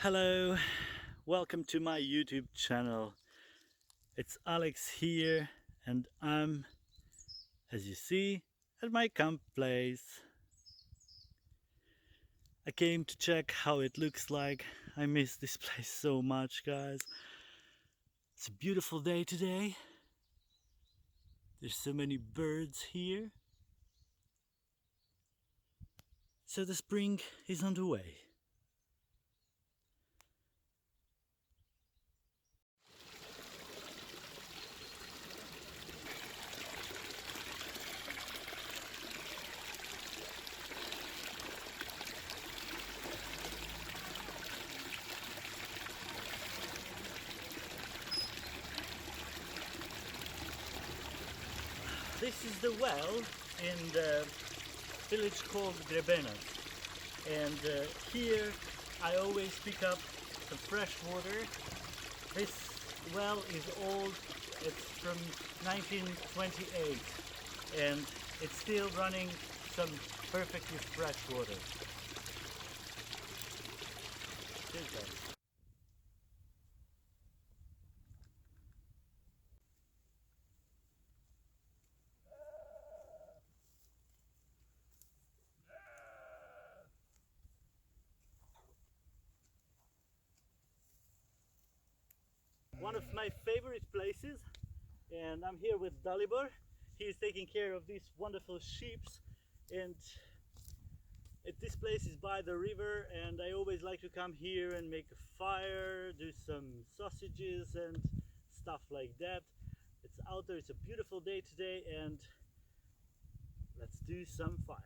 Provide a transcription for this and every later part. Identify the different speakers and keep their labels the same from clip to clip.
Speaker 1: Hello, welcome to my YouTube channel. It's Alex here, and I'm, as you see, at my camp place. I came to check how it looks like. I miss this place so much, guys. It's a beautiful day today. There's so many birds here. So the spring is on the way. This is the well in the village called Grebenas, and here I always pick up some fresh water. This well is old, it's from 1928, and it's still running some perfectly fresh water. Cheers, guys. One of my favorite places, and I'm here with Dalibor. He's taking care of these wonderful sheep, and this place is by the river, and I always like to come here and make a fire, do some sausages and stuff like that. It's out there, it's a beautiful day today, and let's do some fire.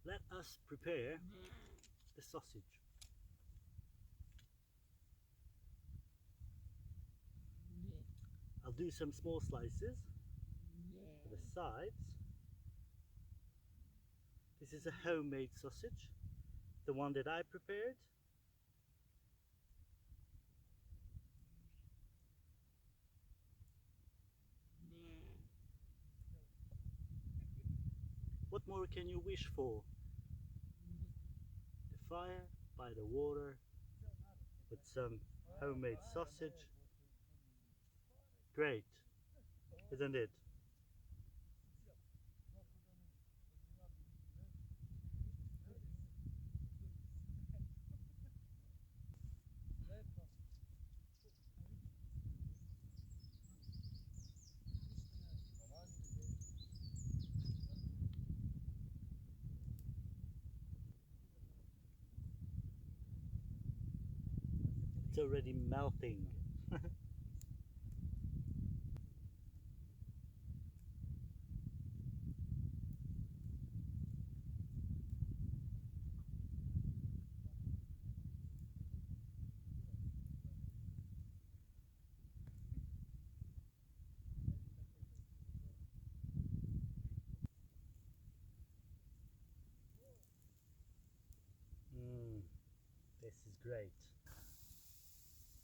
Speaker 1: Let us prepare the sausage. I'll do some small slices for the sides. This is a homemade sausage, the one that I prepared. What more can you wish for? The fire by the water with some homemade sausage. Great, isn't it? It's already melting. This is great.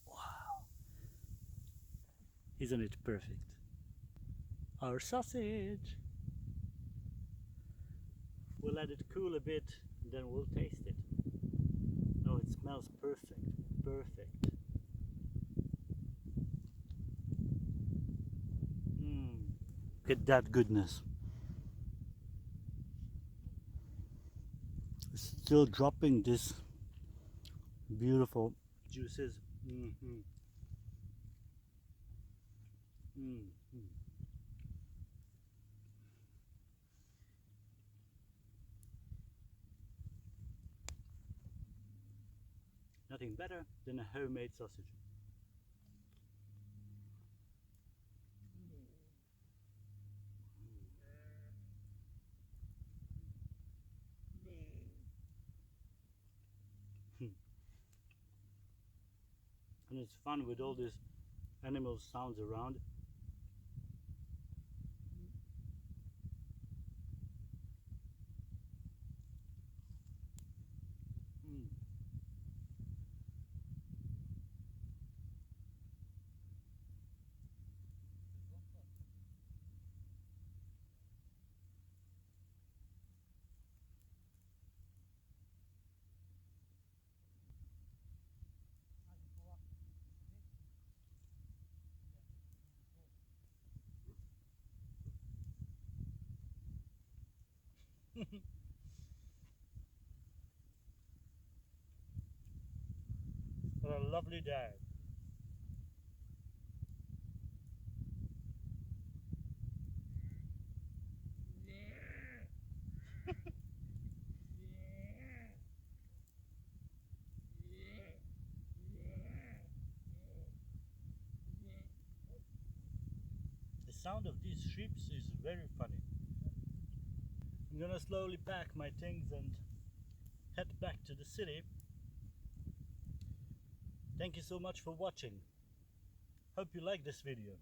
Speaker 1: Wow, isn't it perfect? Our sausage. We'll let it cool a bit and then we'll taste it. Oh, it smells perfect. Perfect. Look at that goodness. It's still dropping this beautiful juices. Mm-hmm. Mm-hmm. Nothing better than a homemade sausage. And it's fun with all these animal sounds around. Mm. What a lovely day. The sound of these sheep is very funny. I'm gonna slowly pack my things and head back to the city. Thank you so much for watching. Hope you like this video.